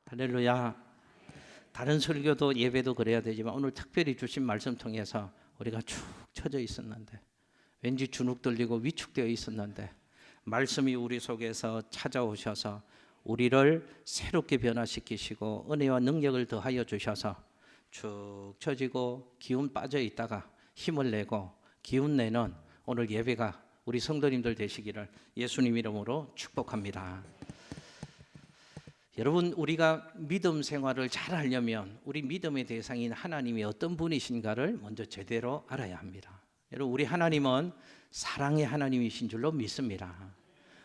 할렐루야. 다른 설교도 예배도 그래야 되지만 오늘 특별히 주신 말씀 통해서 우리가 축 처져 있었는데, 왠지 주눅 들리고 위축되어 있었는데, 말씀이 우리 속에서 찾아오셔서 우리를 새롭게 변화시키시고 은혜와 능력을 더하여 주셔서 축 처지고 기운 빠져 있다가 힘을 내고 기운 내는 오늘 예배가 우리 성도님들 되시기를 예수님 이름으로 축복합니다. 여러분, 우리가 믿음 생활을 잘 하려면 우리 믿음의 대상인 하나님이 어떤 분이신가를 먼저 제대로 알아야 합니다. 여러분, 우리 하나님은 사랑의 하나님이신 줄로 믿습니다.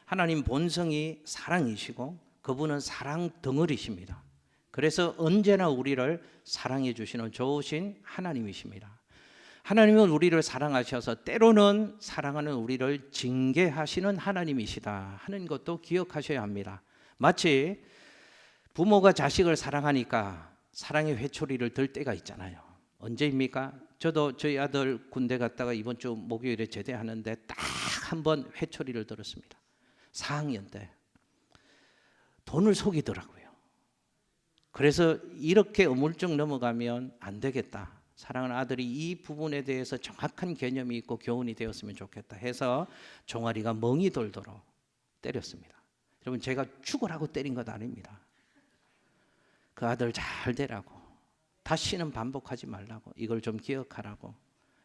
하나님 본성이 사랑이시고 그분은 사랑 덩어리십니다. 그래서 언제나 우리를 사랑해 주시는 좋으신 하나님이십니다. 하나님은 우리를 사랑하셔서 때로는 사랑하는 우리를 징계하시는 하나님이시다 하는 것도 기억하셔야 합니다. 마치 부모가 자식을 사랑하니까 사랑의 회초리를 들 때가 있잖아요. 언제입니까? 저도 저희 아들 군대 갔다가 이번 주 목요일에 제대하는데 딱 한 번 회초리를 들었습니다. 4학년 때 돈을 속이더라고요. 그래서 이렇게 어물쩍 넘어가면 안 되겠다. 사랑하는 아들이 이 부분에 대해서 정확한 개념이 있고 교훈이 되었으면 좋겠다 해서 종아리가 멍이 돌도록 때렸습니다. 여러분, 제가 죽으라고 때린 것 아닙니다. 그 아들 잘 되라고, 다시는 반복하지 말라고, 이걸 좀 기억하라고.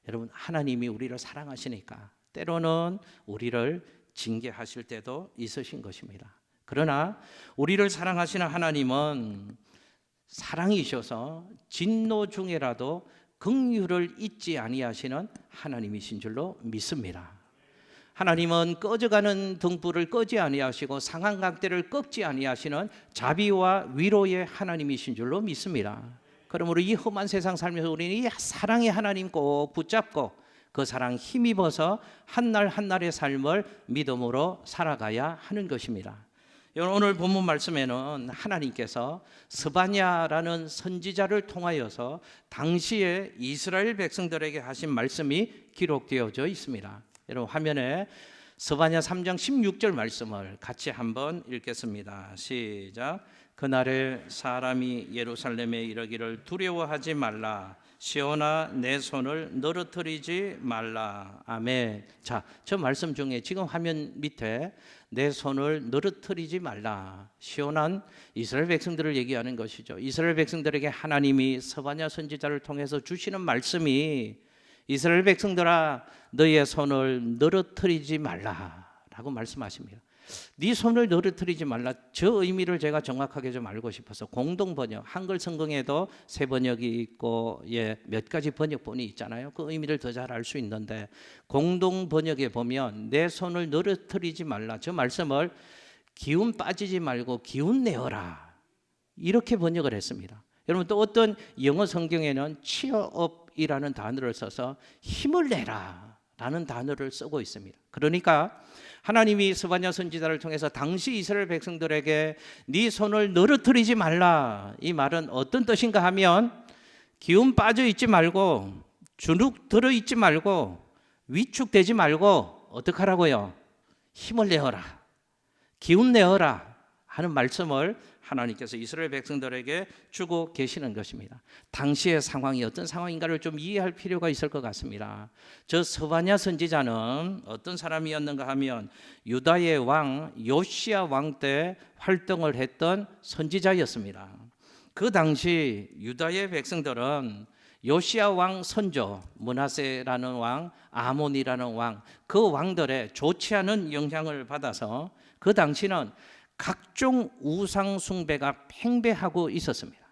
여러분, 하나님이 우리를 사랑하시니까 때로는 우리를 징계하실 때도 있으신 것입니다. 그러나 우리를 사랑하시는 하나님은 사랑이셔서 진노 중에라도 긍휼을 잊지 아니하시는 하나님이신 줄로 믿습니다. 하나님은 꺼져가는 등불을 끄지 아니하시고 상한강대를 꺾지 아니하시는 자비와 위로의 하나님이신 줄로 믿습니다. 그러므로 이 험한 세상 살면서 우리는 이 사랑의 하나님 꼭 붙잡고 그 사랑 힘입어서 한날 한날의 삶을 믿음으로 살아가야 하는 것입니다. 오늘 본문 말씀에는 하나님께서 스바냐라는 선지자를 통하여서 당시에 이스라엘 백성들에게 하신 말씀이 기록되어져 있습니다. 여러분, 화면에 스바냐 3장 16절 말씀을 같이 한번 읽겠습니다. 시작. 그날에 사람이 예루살렘에 이르기를 두려워하지 말라. 시온아, 내 손을 너르뜨리지 말라. 아멘. 자, 저 말씀 중에 지금 화면 밑에 내 손을 너르뜨리지 말라. 시온한 이스라엘 백성들을 얘기하는 것이죠. 이스라엘 백성들에게 하나님이 스바냐 선지자를 통해서 주시는 말씀이 이스라엘 백성들아, 너희의 손을 너르뜨리지 말라라고 말씀하십니다. 네 손을 너르뜨리지 말라, 저 의미를 제가 정확하게 좀 알고 싶어서 공동 번역, 한글 성경에도 세 번역이 있고 몇 가지 번역본이 있잖아요. 그 의미를 더 잘 알 수 있는데 공동 번역에 보면 내 손을 너르뜨리지 말라, 저 말씀을 기운 빠지지 말고 기운 내어라, 이렇게 번역을 했습니다. 여러분, 또 어떤 영어 성경에는 cheer up이라는 단어를 써서 힘을 내라 라는 단어를 쓰고 있습니다. 그러니까 하나님이 스바냐 선지자를 통해서 당시 이스라엘 백성들에게 네 손을 너르뜨리지 말라, 이 말은 어떤 뜻인가 하면 기운 빠져 있지 말고 주눅 들어 있지 말고 위축되지 말고 어떻게 하라고요? 힘을 내어라, 기운 내어라 하는 말씀을 하나님께서 이스라엘 백성들에게 주고 계시는 것입니다. 당시의 상황이 어떤 상황인가를 좀 이해할 필요가 있을 것 같습니다. 저 스바냐 선지자는 어떤 사람이었는가 하면 유다의 왕 요시야 왕 때 활동을 했던 선지자였습니다. 그 당시 유다의 백성들은 요시야 왕 선조 므낫세라는 왕, 아몬이라는 왕, 그 왕들의 좋지 않은 영향을 받아서 그 당시는 각종 우상 숭배가 팽배하고 있었습니다.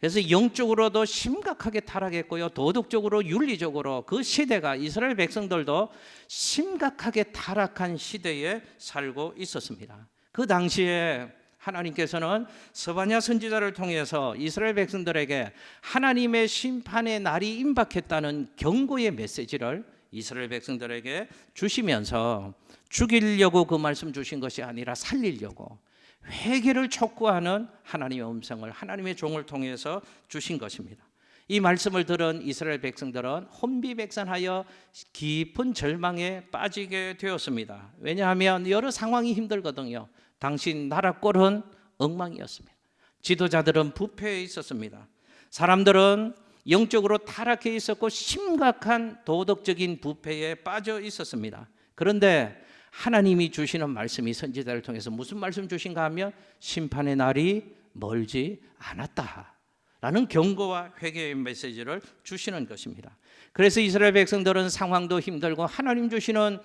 그래서 영적으로도 심각하게 타락했고요, 도덕적으로 윤리적으로 그 시대가 이스라엘 백성들도 심각하게 타락한 시대에 살고 있었습니다. 그 당시에 하나님께서는 스바냐 선지자를 통해서 이스라엘 백성들에게 하나님의 심판의 날이 임박했다는 경고의 메시지를 이스라엘 백성들에게 주시면서 죽이려고 그 말씀 주신 것이 아니라 살리려고 회개를 촉구하는 하나님의 음성을 하나님의 종을 통해서 주신 것입니다. 이 말씀을 들은 이스라엘 백성들은 혼비백산하여 깊은 절망에 빠지게 되었습니다. 왜냐하면 여러 상황이 힘들거든요. 당시 나라 꼴은 엉망이었습니다. 지도자들은 부패에 있었습니다. 사람들은 영적으로 타락해 있었고 심각한 도덕적인 부패에 빠져 있었습니다. 그런데 하나님이 주시는 말씀이 선지자를 통해서 무슨 말씀 주신가 하면 심판의 날이 멀지 않았다라는 경고와 회개의 메시지를 주시는 것입니다. 그래서 이스라엘 백성들은 상황도 힘들고 하나님 주시는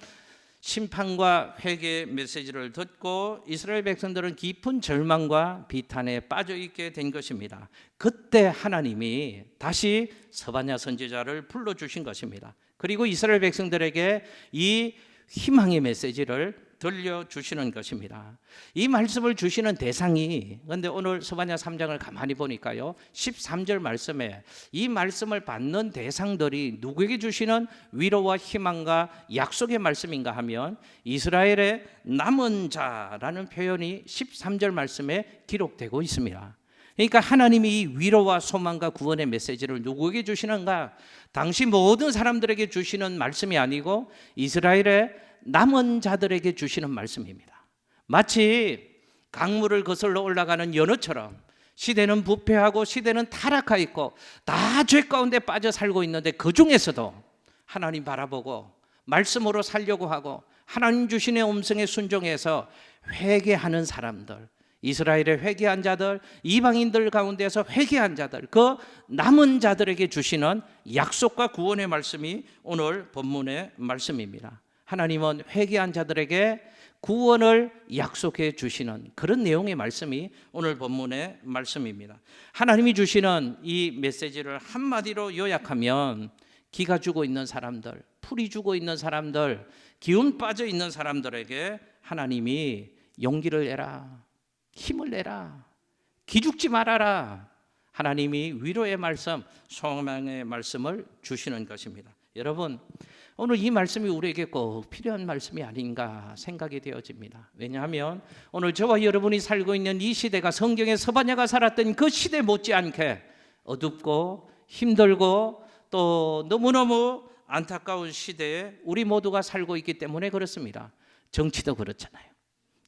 심판과 회개의 메시지를 듣고 이스라엘 백성들은 깊은 절망과 비탄에 빠져 있게 된 것입니다. 그때 하나님이 다시 스바냐 선지자를 불러주신 것입니다. 그리고 이스라엘 백성들에게 이 희망의 메시지를 들려주시는 것입니다. 이 말씀을 주시는 대상이, 그런데 오늘 스바냐 3장을 가만히 보니까요, 13절 말씀에 이 말씀을 받는 대상들이 누구에게 주시는 위로와 희망과 약속의 말씀인가 하면 이스라엘의 남은 자라는 표현이 13절 말씀에 기록되고 있습니다. 그러니까 하나님이 이 위로와 소망과 구원의 메시지를 누구에게 주시는가? 당시 모든 사람들에게 주시는 말씀이 아니고 이스라엘의 남은 자들에게 주시는 말씀입니다. 마치 강물을 거슬러 올라가는 연어처럼 시대는 부패하고 시대는 타락하여 있고 다 죄 가운데 빠져 살고 있는데 그 중에서도 하나님 바라보고 말씀으로 살려고 하고 하나님 주시는 음성에 순종해서 회개하는 사람들, 이스라엘의 회개한 자들, 이방인들 가운데서 회개한 자들, 그 남은 자들에게 주시는 약속과 구원의 말씀이 오늘 본문의 말씀입니다. 하나님은 회개한 자들에게 구원을 약속해 주시는 그런 내용의 말씀이 오늘 본문의 말씀입니다. 하나님이 주시는 이 메시지를 한마디로 요약하면 기가 죽어 있는 사람들, 풀이 죽어 있는 사람들, 기운 빠져 있는 사람들에게 하나님이 용기를 내라, 힘을 내라, 기죽지 말아라, 하나님이 위로의 말씀, 소망의 말씀을 주시는 것입니다. 여러분, 오늘 이 말씀이 우리에게 꼭 필요한 말씀이 아닌가 생각이 되어집니다. 왜냐하면 오늘 저와 여러분이 살고 있는 이 시대가 성경의 스바냐가 살았던 그 시대 못지않게 어둡고 힘들고 또 너무너무 안타까운 시대에 우리 모두가 살고 있기 때문에 그렇습니다. 정치도 그렇잖아요.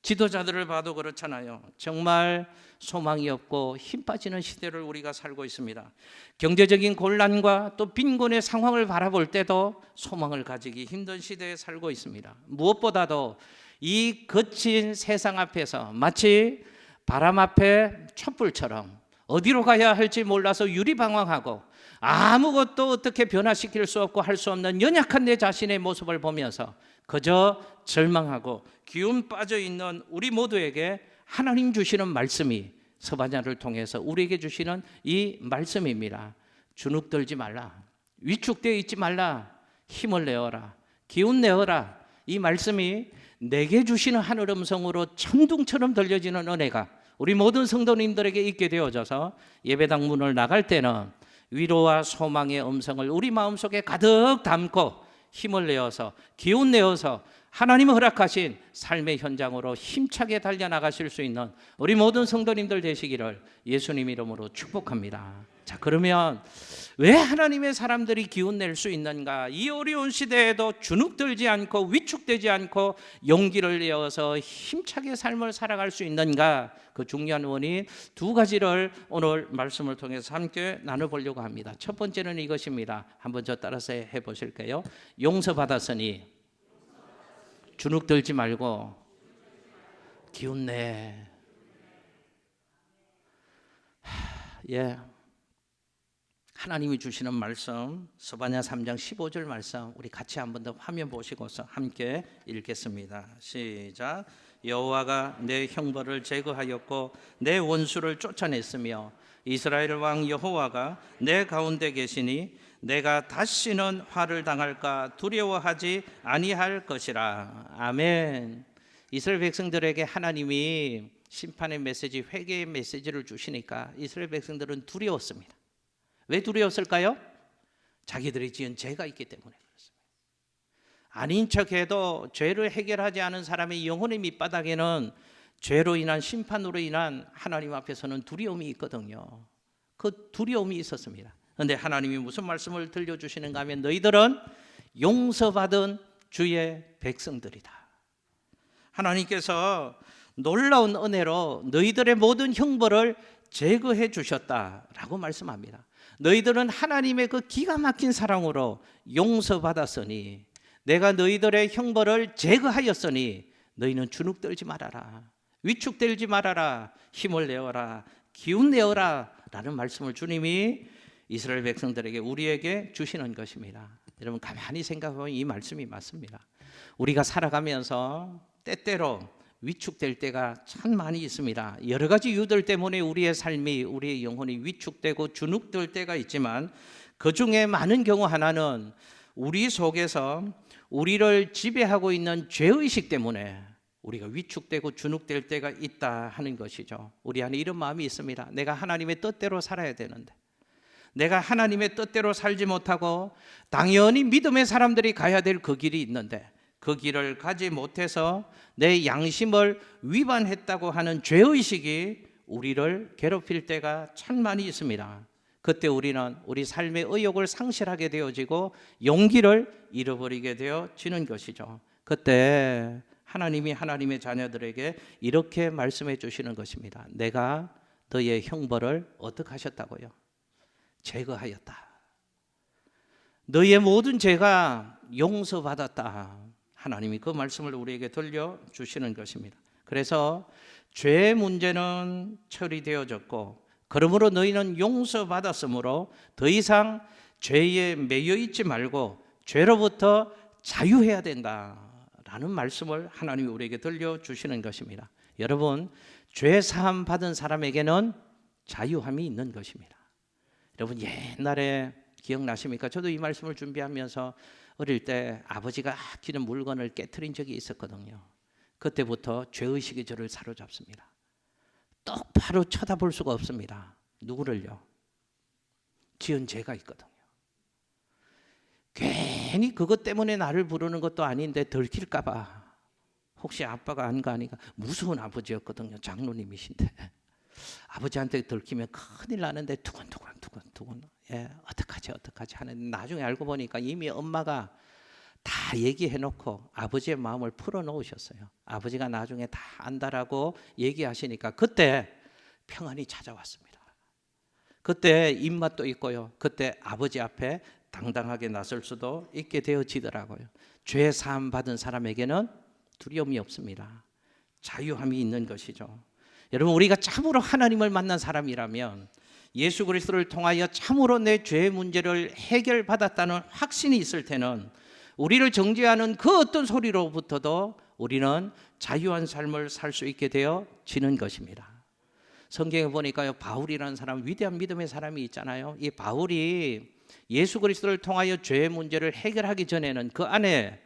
지도자들을 봐도 그렇잖아요. 정말 소망이 없고 힘 빠지는 시대를 우리가 살고 있습니다. 경제적인 곤란과 또 빈곤의 상황을 바라볼 때도 소망을 가지기 힘든 시대에 살고 있습니다. 무엇보다도 이 거친 세상 앞에서 마치 바람 앞에 촛불처럼 어디로 가야 할지 몰라서 유리방황하고 아무것도 어떻게 변화시킬 수 없고 할 수 없는 연약한 내 자신의 모습을 보면서 그저 절망하고 기운 빠져 있는 우리 모두에게 하나님 주시는 말씀이 스바냐를 통해서 우리에게 주시는 이 말씀입니다. 주눅들지 말라, 위축되어 있지 말라, 힘을 내어라, 기운 내어라. 이 말씀이 내게 주시는 하늘 음성으로 천둥처럼 들려지는 은혜가 우리 모든 성도님들에게 있게 되어져서 예배당 문을 나갈 때는 위로와 소망의 음성을 우리 마음속에 가득 담고 힘을 내어서 기운 내어서 하나님이 허락하신 삶의 현장으로 힘차게 달려나가실 수 있는 우리 모든 성도님들 되시기를 예수님 이름으로 축복합니다. 자, 그러면 왜 하나님의 사람들이 기운 낼 수 있는가? 이 어려운 시대에도 주눅들지 않고 위축되지 않고 용기를 내어서 힘차게 삶을 살아갈 수 있는가? 그 중요한 원인 두 가지를 오늘 말씀을 통해서 함께 나눠보려고 합니다. 첫 번째는 이것입니다. 한번 저 따라서 해보실까요? 용서받았으니 주눅들지 말고 기운 내. 예. 하나님이 주시는 말씀 스바냐 3장 15절 말씀 우리 같이 한번 더 화면 보시고서 함께 읽겠습니다. 시작. 여호와가 내 형벌을 제거하였고 내 원수를 쫓아냈으며 이스라엘 왕 여호와가 내 가운데 계시니 내가 다시는 화를 당할까 두려워하지 아니할 것이라. 아멘. 이스라엘 백성들에게 하나님이 심판의 메시지, 회개의 메시지를 주시니까 이스라엘 백성들은 두려웠습니다. 왜 두려웠을까요? 자기들이 지은 죄가 있기 때문에 그렇습니다. 아닌 척해도 죄를 해결하지 않은 사람의 영혼의 밑바닥에는 죄로 인한 심판으로 인한 하나님 앞에서는 두려움이 있거든요. 그 두려움이 있었습니다. 그런데 하나님이 무슨 말씀을 들려주시는가 하면 너희들은 용서받은 주의 백성들이다. 하나님께서 놀라운 은혜로 너희들의 모든 형벌을 제거해 주셨다라고 말씀합니다. 너희들은 하나님의 그 기가 막힌 사랑으로 용서받았으니 내가 너희들의 형벌을 제거하였으니 너희는 주눅 들지 말아라, 위축되지 말아라, 힘을 내어라, 기운 내어라 라는 말씀을 주님이 이스라엘 백성들에게, 우리에게 주시는 것입니다. 여러분 가만히 생각하면 이 말씀이 맞습니다. 우리가 살아가면서 때때로 위축될 때가 참 많이 있습니다. 여러 가지 이유들 때문에 우리의 삶이, 우리의 영혼이 위축되고 주눅들 때가 있지만 그 중에 많은 경우 하나는 우리 속에서 우리를 지배하고 있는 죄의식 때문에 우리가 위축되고 주눅될 때가 있다 하는 것이죠. 우리 안에 이런 마음이 있습니다. 내가 하나님의 뜻대로 살아야 되는데, 내가 하나님의 뜻대로 살지 못하고 당연히 믿음의 사람들이 가야 될 그 길이 있는데 그 길을 가지 못해서 내 양심을 위반했다고 하는 죄의식이 우리를 괴롭힐 때가 참 많이 있습니다. 그때 우리는 우리 삶의 의욕을 상실하게 되어지고 용기를 잃어버리게 되어지는 것이죠. 그때 하나님이 하나님의 자녀들에게 이렇게 말씀해 주시는 것입니다. 내가 너의 형벌을 어떻게 하셨다고요? 제거하였다. 너의 모든 죄가 용서받았다. 하나님이 그 말씀을 우리에게 들려주시는 것입니다. 그래서 죄 문제는 처리되어졌고 그러므로 너희는 용서받았으므로 더 이상 죄에 매여 있지 말고 죄로부터 자유해야 된다라는 말씀을 하나님이 우리에게 들려주시는 것입니다. 여러분, 죄 사함 받은 사람에게는 자유함이 있는 것입니다. 여러분 옛날에 기억나십니까? 저도 이 말씀을 준비하면서 어릴 때 아버지가 아끼는 물건을 깨트린 적이 있었거든요. 그때부터 죄의식이 저를 사로잡습니다. 똑바로 쳐다볼 수가 없습니다. 누구를요? 지은 죄가 있거든요. 괜히 그것 때문에 나를 부르는 것도 아닌데 들킬까 봐, 혹시 아빠가 안 가니까, 무서운 아버지였거든요. 장로님이신데 아버지한테 들키면 큰일 나는데 두근두근 어떡하지 하는, 나중에 알고 보니까 이미 엄마가 다 얘기해놓고 아버지의 마음을 풀어놓으셨어요. 아버지가 나중에 다 안다라고 얘기하시니까 그때 평안이 찾아왔습니다. 그때 입맛도 있고요. 그때 아버지 앞에 당당하게 나설 수도 있게 되어지더라고요. 죄 사함 받은 사람에게는 두려움이 없습니다. 자유함이 있는 것이죠. 여러분, 우리가 참으로 하나님을 만난 사람이라면 예수 그리스도를 통하여 참으로 내 죄의 문제를 해결받았다는 확신이 있을 때는 우리를 정죄하는 그 어떤 소리로부터도 우리는 자유한 삶을 살 수 있게 되어지는 것입니다. 성경에 보니까요, 바울이라는 사람, 위대한 믿음의 사람이 있잖아요. 이 바울이 예수 그리스도를 통하여 죄의 문제를 해결하기 전에는 그 안에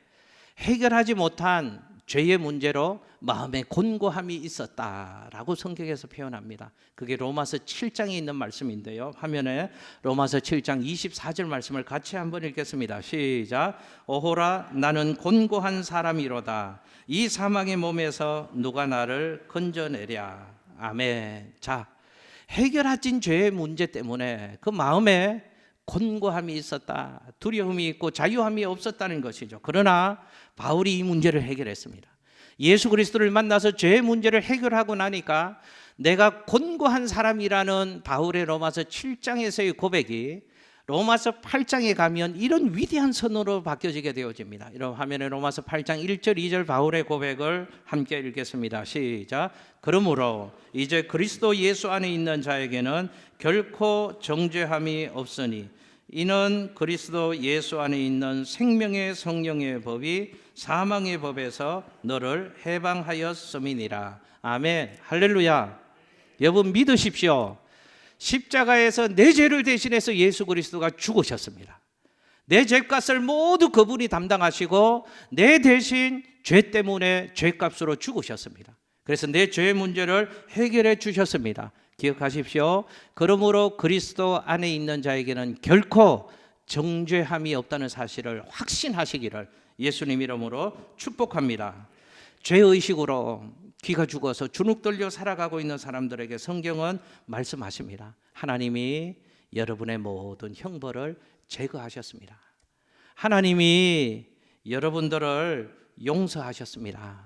해결하지 못한 죄의 문제로 마음에 곤고함이 있었다라고 성경에서 표현합니다. 그게 로마서 7장에 있는 말씀인데요. 화면에 로마서 7장 24절 말씀을 같이 한번 읽겠습니다. 시작. 오호라 나는 곤고한 사람이로다. 이 사망의 몸에서 누가 나를 건져내랴. 아멘. 자, 해결하진 죄의 문제 때문에 그 마음에 곤고함이 있었다, 두려움이 있고 자유함이 없었다는 것이죠. 그러나 바울이 이 문제를 해결했습니다. 예수 그리스도를 만나서 죄의 문제를 해결하고 나니까 내가 곤고한 사람이라는 바울의 로마서 7장에서의 고백이 로마서 8장에 가면 이런 위대한 선언으로 바뀌어지게 되어집니다. 이런 화면에 로마서 8장 1절 2절 바울의 고백을 함께 읽겠습니다. 시작. 그러므로 이제 그리스도 예수 안에 있는 자에게는 결코 정죄함이 없으니 이는 그리스도 예수 안에 있는 생명의 성령의 법이 사망의 법에서 너를 해방하였음이니라. 아멘. 할렐루야. 여러분 믿으십시오. 십자가에서 내 죄를 대신해서 예수 그리스도가 죽으셨습니다. 내 죄값을 모두 그분이 담당하시고 내 대신 죄 때문에 죄값으로 죽으셨습니다. 그래서 내 죄의 문제를 해결해 주셨습니다. 기억하십시오. 그러므로 그리스도 안에 있는 자에게는 결코 정죄함이 없다는 사실을 확신하시기를 예수님 이름으로 축복합니다. 죄의식으로 귀가 죽어서 주눅 들려 살아가고 있는 사람들에게 성경은 말씀하십니다. 하나님이 여러분의 모든 형벌을 제거하셨습니다. 하나님이 여러분들을 용서하셨습니다.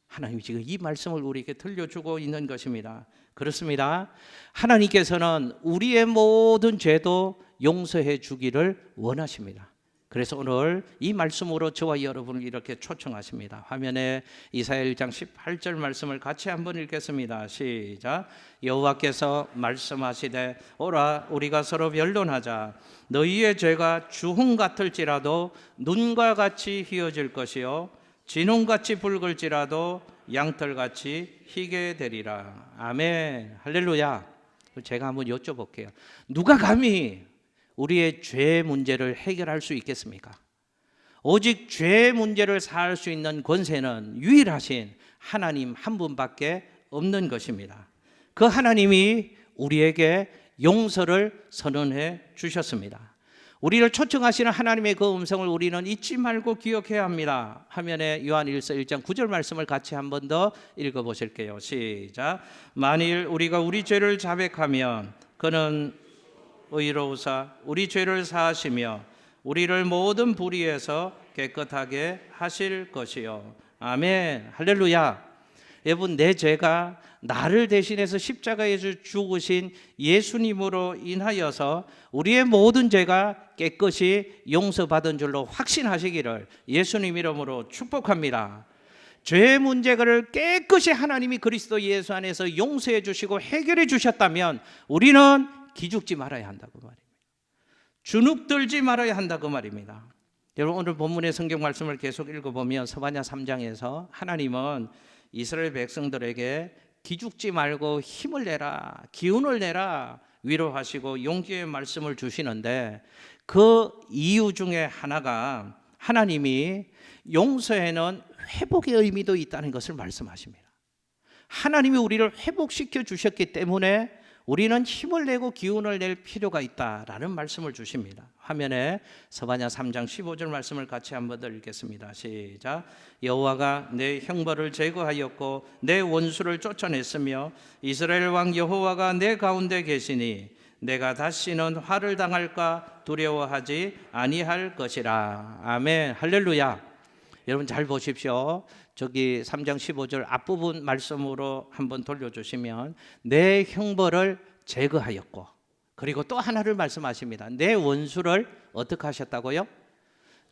하나님이 지금 이 말씀을 우리에게 들려주고 있는 것입니다. 그렇습니다. 하나님께서는 우리의 모든 죄도 용서해 주기를 원하십니다. 그래서 오늘 이 말씀으로 저와 여러분을 이렇게 초청하십니다. 화면에 이사야 1장 18절 말씀을 같이 한번 읽겠습니다. 시작. 여호와께서 말씀하시되 오라 우리가 서로 변론하자. 너희의 죄가 주홍 같을지라도 눈과 같이 희어질 것이요 진홍같이 붉을지라도 양털같이 희게 되리라. 아멘. 할렐루야. 제가 한번 여쭤볼게요. 누가 감히 우리의 죄 문제를 해결할 수 있겠습니까? 오직 죄 문제를 사할 수 있는 권세는 유일하신 하나님 한 분밖에 없는 것입니다. 그 하나님이 우리에게 용서를 선언해 주셨습니다. 우리를 초청하시는 하나님의 그 음성을 우리는 잊지 말고 기억해야 합니다. 화면에 요한일서 1장 9절 말씀을 같이 한 번 더 읽어보실게요. 시작. 만일 우리가 우리 죄를 자백하면 그는 의로우사 우리 죄를 사하시며 우리를 모든 불의에서 깨끗하게 하실 것이요. 아멘. 할렐루야. 여러분, 내 죄가 나를 대신해서 십자가에 죽으신 예수님으로 인하여서 우리의 모든 죄가 깨끗이 용서받은 줄로 확신하시기를 예수님 이름으로 축복합니다. 죄 문제를 깨끗이 하나님이 그리스도 예수 안에서 용서해 주시고 해결해 주셨다면 우리는 기죽지 말아야 한다고 말입니다. 주눅들지 말아야 한다고 말입니다. 여러분, 오늘 본문의 성경 말씀을 계속 읽어보면 스바냐 3장에서 하나님은 이스라엘 백성들에게 기죽지 말고 힘을 내라, 기운을 내라 위로하시고 용기의 말씀을 주시는데 그 이유 중에 하나가 하나님이 용서에는 회복의 의미도 있다는 것을 말씀하십니다. 하나님이 우리를 회복시켜 주셨기 때문에 우리는 힘을 내고 기운을 낼 필요가 있다라는 말씀을 주십니다. 화면에 스바냐 3장 15절 말씀을 같이 한번 더 읽겠습니다. 시작. 여호와가 내 형벌을 제거하였고 내 원수를 쫓아냈으며 이스라엘 왕 여호와가 내 가운데 계시니 내가 다시는 화를 당할까 두려워하지 아니할 것이라. 아멘. 할렐루야. 여러분 잘 보십시오. 저기 3장 15절 앞부분 말씀으로 한번 돌려주시면 내 형벌을 제거하였고 그리고 또 하나를 말씀하십니다. 내 원수를 어떻게 하셨다고요?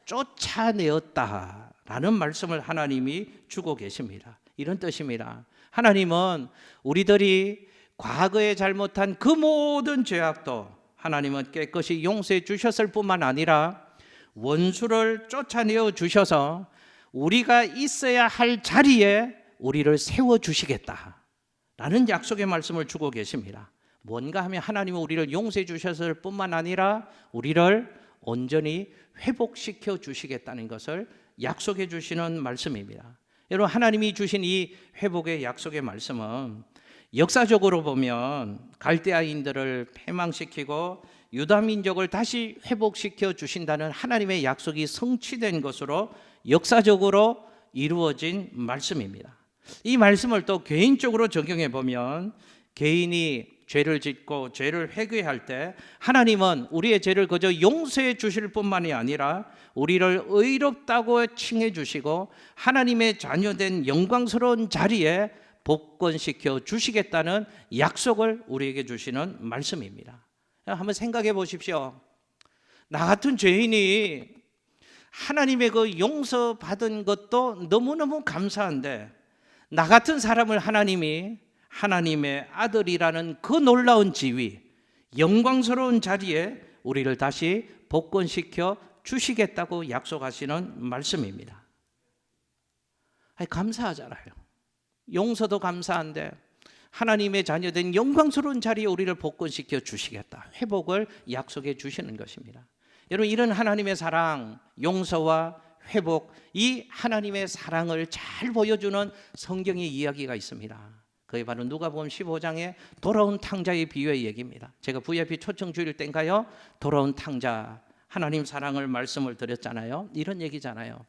쫓아내었다라는 말씀을 하나님이 주고 계십니다. 이런 뜻입니다. 하나님은 우리들이 과거에 잘못한 그 모든 죄악도 하나님은 깨끗이 용서해 주셨을 뿐만 아니라 원수를 쫓아내어 주셔서 우리가 있어야 할 자리에 우리를 세워주시겠다라는 약속의 말씀을 주고 계십니다. 뭔가 하면 하나님은 우리를 용서해 주셨을 뿐만 아니라 우리를 온전히 회복시켜 주시겠다는 것을 약속해 주시는 말씀입니다. 여러분, 하나님이 주신 이 회복의 약속의 말씀은 역사적으로 보면 갈대아인들을 패망시키고 유다 민족을 다시 회복시켜 주신다는 하나님의 약속이 성취된 것으로 역사적으로 이루어진 말씀입니다. 이 말씀을 또 개인적으로 적용해 보면 개인이 죄를 짓고 죄를 회개할 때 하나님은 우리의 죄를 그저 용서해 주실 뿐만이 아니라 우리를 의롭다고 칭해 주시고 하나님의 자녀된 영광스러운 자리에 복권시켜 주시겠다는 약속을 우리에게 주시는 말씀입니다. 한번 생각해 보십시오. 나 같은 죄인이 하나님의 그 용서받은 것도 너무너무 감사한데 나 같은 사람을 하나님이 하나님의 아들이라는 그 놀라운 지위, 영광스러운 자리에 우리를 다시 복권시켜 주시겠다고 약속하시는 말씀입니다. 감사하잖아요. 용서도 감사한데 하나님의 자녀된 영광스러운 자리에 우리를 복권시켜 주시겠다. 회복을 약속해 주시는 것입니다. 여러분, 이런 하나님의 사랑, 용서와 회복, 이 하나님의 사랑을 잘 보여주는 성경의 이야기가 있습니다. 그게 바로 누가복음 15장의 돌아온 탕자의 비유의 얘기입니다. 제가 VIP 초청 주일 때인가요? 돌아온 탕자, 하나님 사랑을 말씀을 드렸잖아요. 이런 얘기잖아요.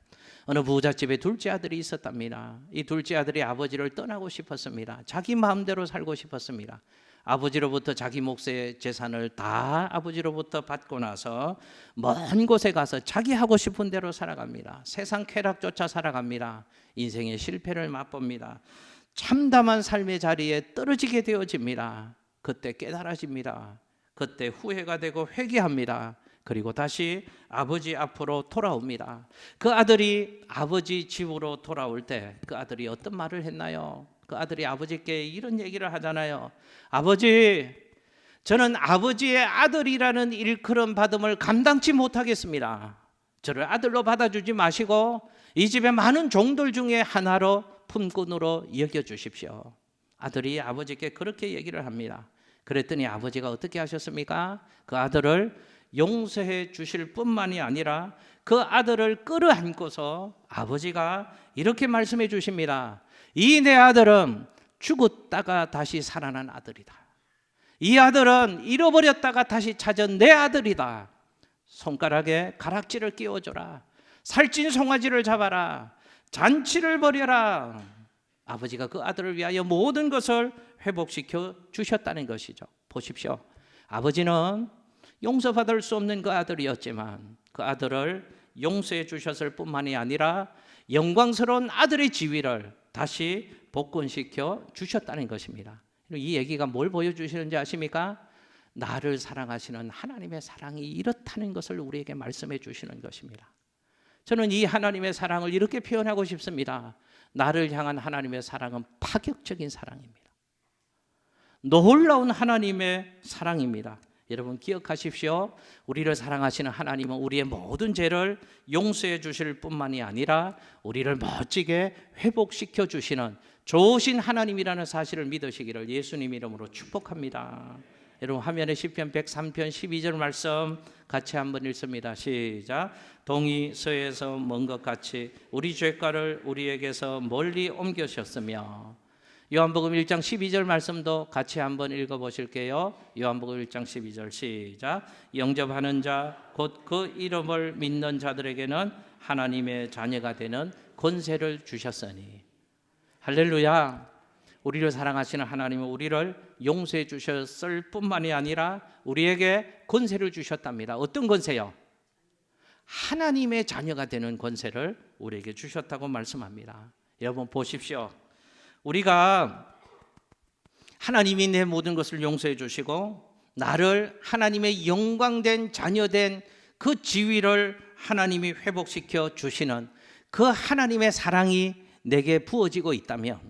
어느 부잣집에 둘째 아들이 있었답니다. 이 둘째 아들이 아버지를 떠나고 싶었습니다. 자기 마음대로 살고 싶었습니다. 아버지로부터 자기 몫의 재산을 다 아버지로부터 받고 나서 먼 곳에 가서 자기 하고 싶은 대로 살아갑니다. 세상 쾌락조차 살아갑니다. 인생의 실패를 맛봅니다. 참담한 삶의 자리에 떨어지게 되어집니다. 그때 깨달아집니다. 그때 후회가 되고 회개합니다. 그리고 다시 아버지 앞으로 돌아옵니다. 그 아들이 아버지 집으로 돌아올 때 그 아들이 어떤 말을 했나요? 그 아들이 아버지께 이런 얘기를 하잖아요. 아버지, 저는 아버지의 아들이라는 일컬음 받음을 감당치 못하겠습니다. 저를 아들로 받아주지 마시고 이 집의 많은 종들 중에 하나로 품꾼으로 여겨주십시오. 아들이 아버지께 그렇게 얘기를 합니다. 그랬더니 아버지가 어떻게 하셨습니까? 그 아들을 용서해 주실 뿐만이 아니라 그 아들을 끌어안고서 아버지가 이렇게 말씀해 주십니다. 이 내 아들은 죽었다가 다시 살아난 아들이다. 이 아들은 잃어버렸다가 다시 찾은 내 아들이다. 손가락에 가락지를 끼워줘라. 살찐 송아지를 잡아라. 잔치를 벌여라. 아버지가 그 아들을 위하여 모든 것을 회복시켜 주셨다는 것이죠. 보십시오. 아버지는 용서받을 수 없는 그 아들이었지만 그 아들을 용서해 주셨을 뿐만이 아니라 영광스러운 아들의 지위를 다시 복권시켜 주셨다는 것입니다. 이 얘기가 뭘 보여주시는지 아십니까? 나를 사랑하시는 하나님의 사랑이 이렇다는 것을 우리에게 말씀해 주시는 것입니다. 저는 이 하나님의 사랑을 이렇게 표현하고 싶습니다. 나를 향한 하나님의 사랑은 파격적인 사랑입니다. 놀라운 하나님의 사랑입니다. 여러분 기억하십시오. 우리를 사랑하시는 하나님은 우리의 모든 죄를 용서해 주실 뿐만이 아니라 우리를 멋지게 회복시켜 주시는 좋으신 하나님이라는 사실을 믿으시기를 예수님 이름으로 축복합니다. 여러분 화면에 시편 103편 12절 말씀 같이 한번 읽습니다. 시작. 동이 서에서 먼 것 같이 우리 죄가를 우리에게서 멀리 옮기셨으며. 요한복음 1장 12절 말씀도 같이 한번 읽어보실게요. 요한복음 1장 12절 시작. 영접하는 자 곧 그 이름을 믿는 자들에게는 하나님의 자녀가 되는 권세를 주셨으니. 할렐루야. 우리를 사랑하시는 하나님은 우리를 용서해 주셨을 뿐만이 아니라 우리에게 권세를 주셨답니다. 어떤 권세요? 하나님의 자녀가 되는 권세를 우리에게 주셨다고 말씀합니다. 여러분 보십시오. 우리가 하나님이 내 모든 것을 용서해 주시고 나를 하나님의 영광된 자녀된 그 지위를 하나님이 회복시켜 주시는 그 하나님의 사랑이 내게 부어지고 있다면,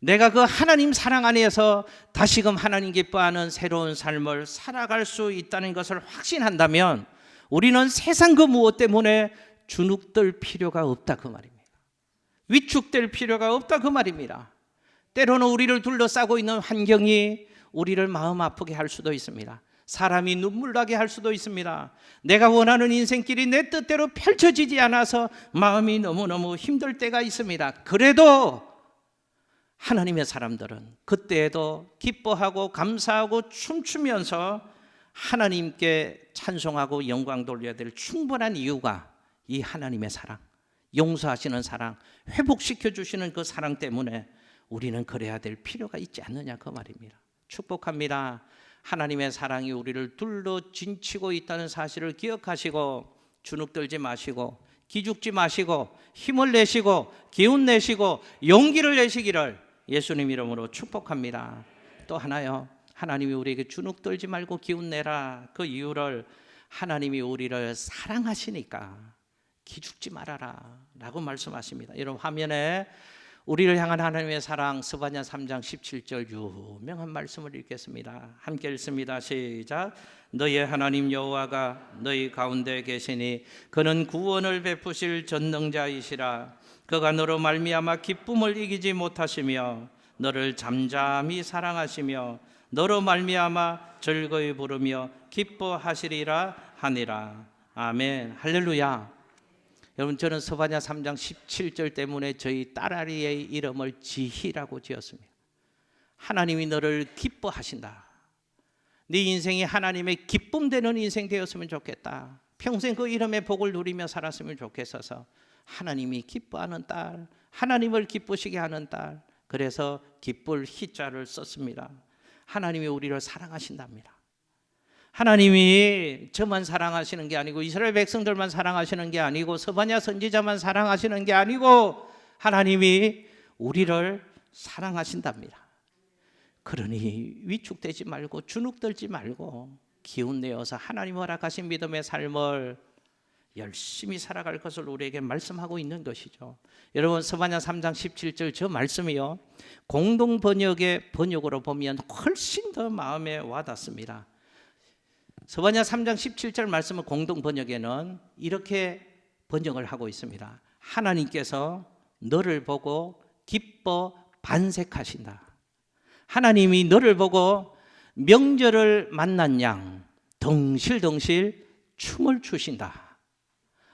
내가 그 하나님 사랑 안에서 다시금 하나님 기뻐하는 새로운 삶을 살아갈 수 있다는 것을 확신한다면 우리는 세상 그 무엇 때문에 주눅들 필요가 없다 그 말입니다. 위축될 필요가 없다 그 말입니다. 때로는 우리를 둘러싸고 있는 환경이 우리를 마음 아프게 할 수도 있습니다. 사람이 눈물 나게 할 수도 있습니다. 내가 원하는 인생길이 내 뜻대로 펼쳐지지 않아서 마음이 너무너무 힘들 때가 있습니다. 그래도 하나님의 사람들은 그때에도 기뻐하고 감사하고 춤추면서 하나님께 찬송하고 영광 돌려야 될 충분한 이유가 이 하나님의 사랑, 용서하시는 사랑, 회복시켜 주시는 그 사랑 때문에 우리는 그래야 될 필요가 있지 않느냐 그 말입니다. 축복합니다. 하나님의 사랑이 우리를 둘러 진치고 있다는 사실을 기억하시고 주눅들지 마시고 기죽지 마시고 힘을 내시고 기운 내시고 용기를 내시기를 예수님 이름으로 축복합니다. 또 하나요. 하나님이 우리에게 주눅들지 말고 기운 내라. 그 이유를 하나님이 우리를 사랑하시니까 기죽지 말아라 라고 말씀하십니다. 여러분 화면에 우리를 향한 하나님의 사랑 스바냐 3장 17절 유명한 말씀을 읽겠습니다. 함께 읽습니다. 시작. 너의 하나님 여호와가 너희 가운데 계시니 그는 구원을 베푸실 전능자이시라. 그가 너로 말미암아 기쁨을 이기지 못하시며 너를 잠잠히 사랑하시며 너로 말미암아 즐거이 부르며 기뻐하시리라 하니라. 아멘. 할렐루야. 여러분 저는 스바냐 3장 17절 때문에 저희 딸아이의 이름을 지희라고 지었습니다. 하나님이 너를 기뻐하신다. 네 인생이 하나님의 기쁨 되는 인생 되었으면 좋겠다. 평생 그 이름의 복을 누리며 살았으면 좋겠어서 하나님이 기뻐하는 딸, 하나님을 기쁘시게 하는 딸. 그래서 기쁠 희자를 썼습니다. 하나님이 우리를 사랑하신답니다. 하나님이 저만 사랑하시는 게 아니고 이스라엘 백성들만 사랑하시는 게 아니고 스바냐 선지자만 사랑하시는 게 아니고 하나님이 우리를 사랑하신답니다. 그러니 위축되지 말고 주눅들지 말고 기운내어서 하나님 허락하신 믿음의 삶을 열심히 살아갈 것을 우리에게 말씀하고 있는 것이죠. 여러분 스바냐 3장 17절 저 말씀이요, 공동 번역의 번역으로 보면 훨씬 더 마음에 와닿습니다. 스바냐 3장 17절 말씀을 공동 번역에는 이렇게 번역을 하고 있습니다. 하나님께서 너를 보고 기뻐 반색하신다. 하나님이 너를 보고 명절을 만난 양 덩실덩실 춤을 추신다.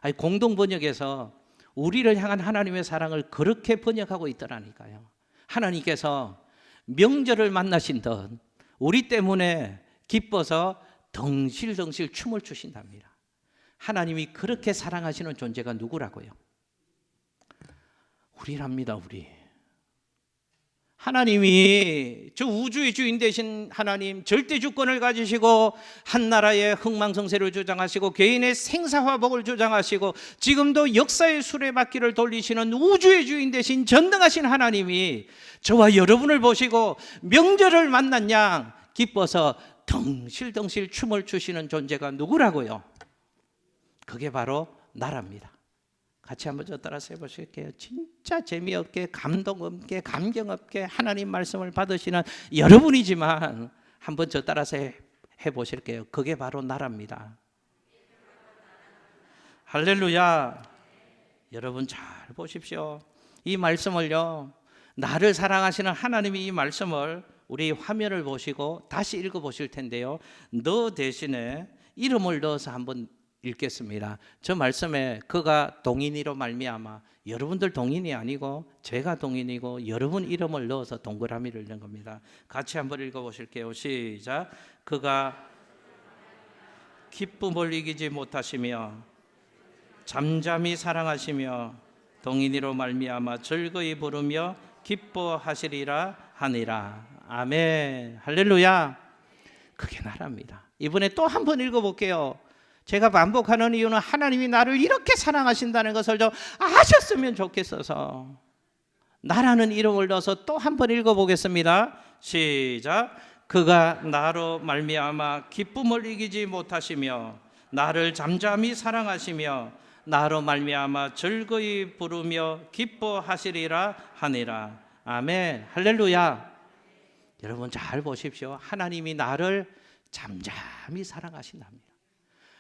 아니, 공동 번역에서 우리를 향한 하나님의 사랑을 그렇게 번역하고 있더라니까요. 하나님께서 명절을 만나신 듯 우리 때문에 기뻐서 덩실덩실 춤을 추신답니다. 하나님이 그렇게 사랑하시는 존재가 누구라고요? 우리랍니다. 우리. 하나님이 저 우주의 주인 되신 하나님, 절대 주권을 가지시고 한 나라의 흥망성쇠를 주장하시고 개인의 생사화복을 주장하시고 지금도 역사의 수레바퀴를 돌리시는 우주의 주인 되신 전능하신 하나님이 저와 여러분을 보시고 명절을 만난 양 기뻐서 덩실덩실 춤을 추시는 존재가 누구라고요? 그게 바로 나랍니다. 같이 한번 저 따라서 해보실게요. 진짜 재미없게 감동 없게 감경 없게 하나님 말씀을 받으시는 여러분이지만 한번 저 따라서 해보실게요. 그게 바로 나랍니다. 할렐루야. 여러분 잘 보십시오. 이 말씀을요, 나를 사랑하시는 하나님이 이 말씀을 우리 화면을 보시고 다시 읽어보실 텐데요, 너 대신에 이름을 넣어서 한번 읽겠습니다. 저 말씀에 그가 동인이로 말미암아, 여러분들 동인이 아니고 제가 동인이고 여러분 이름을 넣어서 동그라미를 넣은 겁니다. 같이 한번 읽어보실게요. 시작. 그가 기쁨을 이기지 못하시며 잠잠히 사랑하시며 동인이로 말미암아 즐거이 부르며 기뻐하시리라 하니라. 아멘. 할렐루야. 그게 나랍니다. 이번에 또 한 번 읽어볼게요. 제가 반복하는 이유는 하나님이 나를 이렇게 사랑하신다는 것을 좀 아셨으면 좋겠어서 나라는 이름을 넣어서 또 한 번 읽어보겠습니다. 시작. 그가 나로 말미암아 기쁨을 이기지 못하시며 나를 잠잠히 사랑하시며 나로 말미암아 즐거이 부르며 기뻐하시리라 하니라. 아멘. 할렐루야. 여러분 잘 보십시오. 하나님이 나를 잠잠히 사랑하신답니다.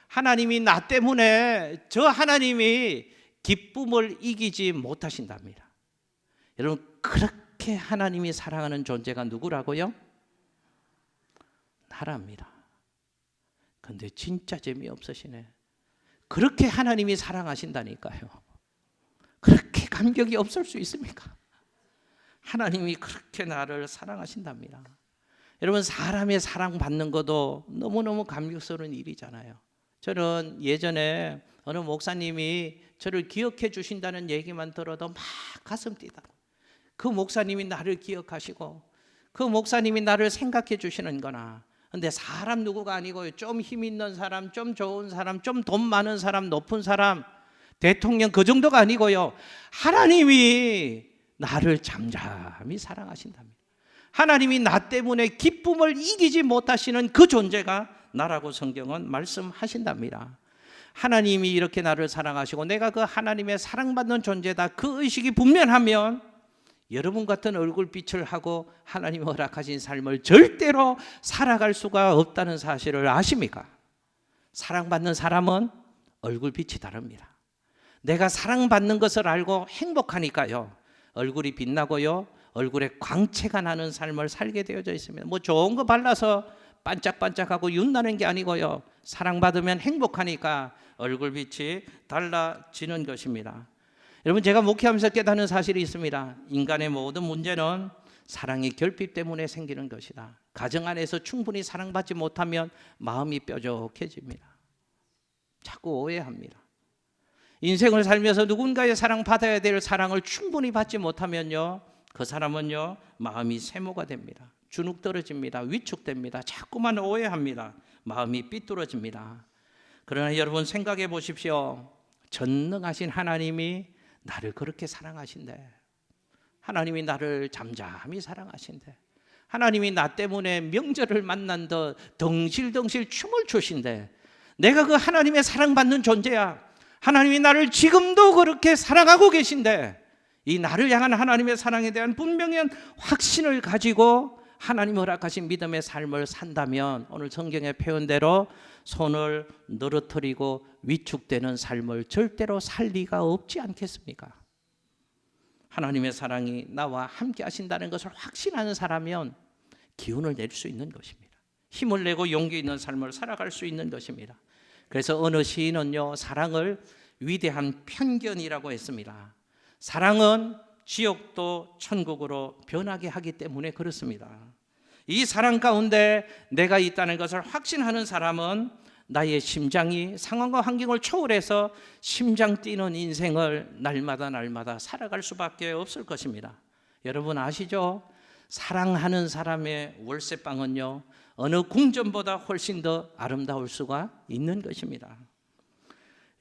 하나님이 나 때문에 저 하나님이 기쁨을 이기지 못하신답니다. 여러분 그렇게 하나님이 사랑하는 존재가 누구라고요? 나랍니다. 근데 진짜 재미없으시네. 그렇게 하나님이 사랑하신다니까요. 그렇게 감격이 없을 수 있습니까? 하나님이 그렇게 나를 사랑하신답니다. 여러분 사람의 사랑받는 것도 너무너무 감격스러운 일이잖아요. 저는 예전에 어느 목사님이 저를 기억해 주신다는 얘기만 들어도 막 가슴 뛰다. 그 목사님이 나를 기억하시고 그 목사님이 나를 생각해 주시는 거나. 근데 사람 누구가 아니고요, 좀 힘 있는 사람, 좀 좋은 사람, 좀 돈 많은 사람, 높은 사람, 대통령 그 정도가 아니고요, 하나님이 나를 잠잠히 사랑하신답니다. 하나님이 나 때문에 기쁨을 이기지 못하시는 그 존재가 나라고 성경은 말씀하신답니다. 하나님이 이렇게 나를 사랑하시고 내가 그 하나님의 사랑받는 존재다, 그 의식이 분명하면 여러분 같은 얼굴빛을 하고 하나님이 허락하신 삶을 절대로 살아갈 수가 없다는 사실을 아십니까? 사랑받는 사람은 얼굴빛이 다릅니다. 내가 사랑받는 것을 알고 행복하니까요, 얼굴이 빛나고요, 얼굴에 광채가 나는 삶을 살게 되어져 있습니다. 뭐 좋은 거 발라서 반짝반짝하고 윤나는 게 아니고요, 사랑받으면 행복하니까 얼굴빛이 달라지는 것입니다. 여러분 제가 목회하면서 깨닫는 사실이 있습니다. 인간의 모든 문제는 사랑의 결핍 때문에 생기는 것이다. 가정 안에서 충분히 사랑받지 못하면 마음이 뾰족해집니다. 자꾸 오해합니다. 인생을 살면서 누군가의 사랑받아야 될 사랑을 충분히 받지 못하면요, 그 사람은요 마음이 세모가 됩니다. 주눅 떨어집니다. 위축됩니다. 자꾸만 오해합니다. 마음이 삐뚤어집니다. 그러나 여러분 생각해 보십시오. 전능하신 하나님이 나를 그렇게 사랑하신대. 하나님이 나를 잠잠히 사랑하신대. 하나님이 나 때문에 명절을 만난 더 덩실덩실 춤을 추신대. 내가 그 하나님의 사랑받는 존재야. 하나님이 나를 지금도 그렇게 사랑하고 계신데, 이 나를 향한 하나님의 사랑에 대한 분명한 확신을 가지고 하나님 허락하신 믿음의 삶을 산다면 오늘 성경의 표현대로 손을 늘어뜨리고 위축되는 삶을 절대로 살 리가 없지 않겠습니까? 하나님의 사랑이 나와 함께 하신다는 것을 확신하는 사람이면 기운을 낼 수 있는 것입니다. 힘을 내고 용기 있는 삶을 살아갈 수 있는 것입니다. 그래서 어느 시인은요, 사랑을 위대한 편견이라고 했습니다. 사랑은 지옥도 천국으로 변하게 하기 때문에 그렇습니다. 이 사랑 가운데 내가 있다는 것을 확신하는 사람은 나의 심장이 상황과 환경을 초월해서 심장 뛰는 인생을 날마다 살아갈 수밖에 없을 것입니다. 여러분 아시죠? 사랑하는 사람의 월세방은요, 어느 궁전보다 훨씬 더 아름다울 수가 있는 것입니다.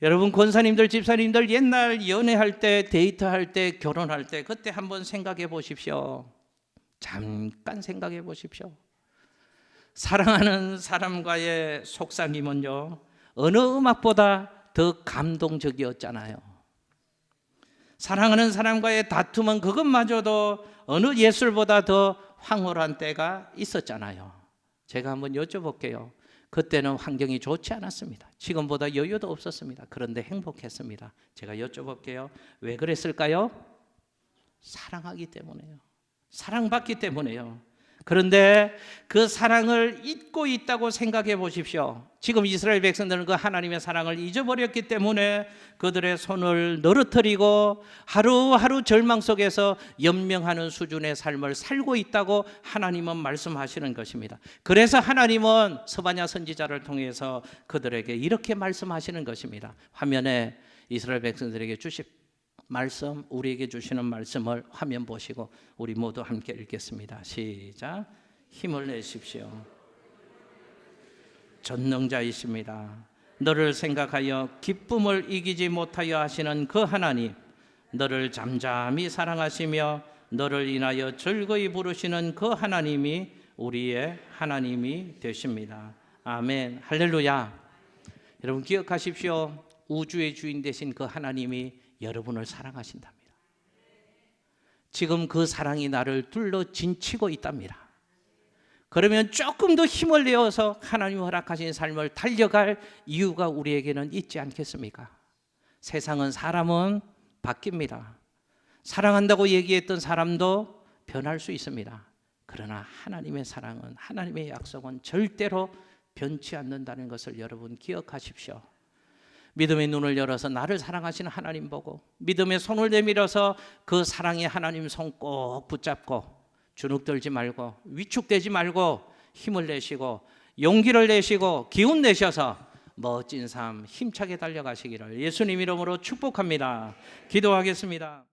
여러분 권사님들, 집사님들 옛날 연애할 때, 데이트할 때, 결혼할 때 그때 한번 생각해 보십시오. 잠깐 생각해 보십시오. 사랑하는 사람과의 속삭임은요, 어느 음악보다 더 감동적이었잖아요. 사랑하는 사람과의 다툼은 그것마저도 어느 예술보다 더 황홀한 때가 있었잖아요. 제가 한번 여쭤볼게요. 그때는 환경이 좋지 않았습니다. 지금보다 여유도 없었습니다. 그런데 행복했습니다. 제가 여쭤볼게요. 왜 그랬을까요? 사랑하기 때문에요. 사랑받기 때문에요. 그런데 그 사랑을 잊고 있다고 생각해 보십시오. 지금 이스라엘 백성들은 그 하나님의 사랑을 잊어버렸기 때문에 그들의 손을 늘어뜨리고 하루하루 절망 속에서 연명하는 수준의 삶을 살고 있다고 하나님은 말씀하시는 것입니다. 그래서 하나님은 스바냐 선지자를 통해서 그들에게 이렇게 말씀하시는 것입니다. 화면에 이스라엘 백성들에게 주신 말씀, 우리에게 주시는 말씀을 화면 보시고 우리 모두 함께 읽겠습니다. 시작. 힘을 내십시오. 전능자이십니다. 너를 생각하여 기쁨을 이기지 못하여 하시는 그 하나님, 너를 잠잠히 사랑하시며 너를 인하여 즐거이 부르시는 그 하나님이 우리의 하나님이 되십니다. 아멘. 할렐루야. 여러분 기억하십시오. 우주의 주인 되신 그 하나님이 여러분을 사랑하신답니다. 지금 그 사랑이 나를 둘러 진치고 있답니다. 그러면 조금 더 힘을 내어서 하나님 허락하신 삶을 달려갈 이유가 우리에게는 있지 않겠습니까? 세상은 사람은 바뀝니다. 사랑한다고 얘기했던 사람도 변할 수 있습니다. 그러나 하나님의 사랑은, 하나님의 약속은 절대로 변치 않는다는 것을 여러분 기억하십시오. 믿음의 눈을 열어서 나를 사랑하시는 하나님 보고 믿음의 손을 내밀어서 그 사랑의 하나님 손 꼭 붙잡고 주눅 들지 말고 위축되지 말고 힘을 내시고 용기를 내시고 기운 내셔서 멋진 삶 힘차게 달려가시기를 예수님 이름으로 축복합니다. 기도하겠습니다.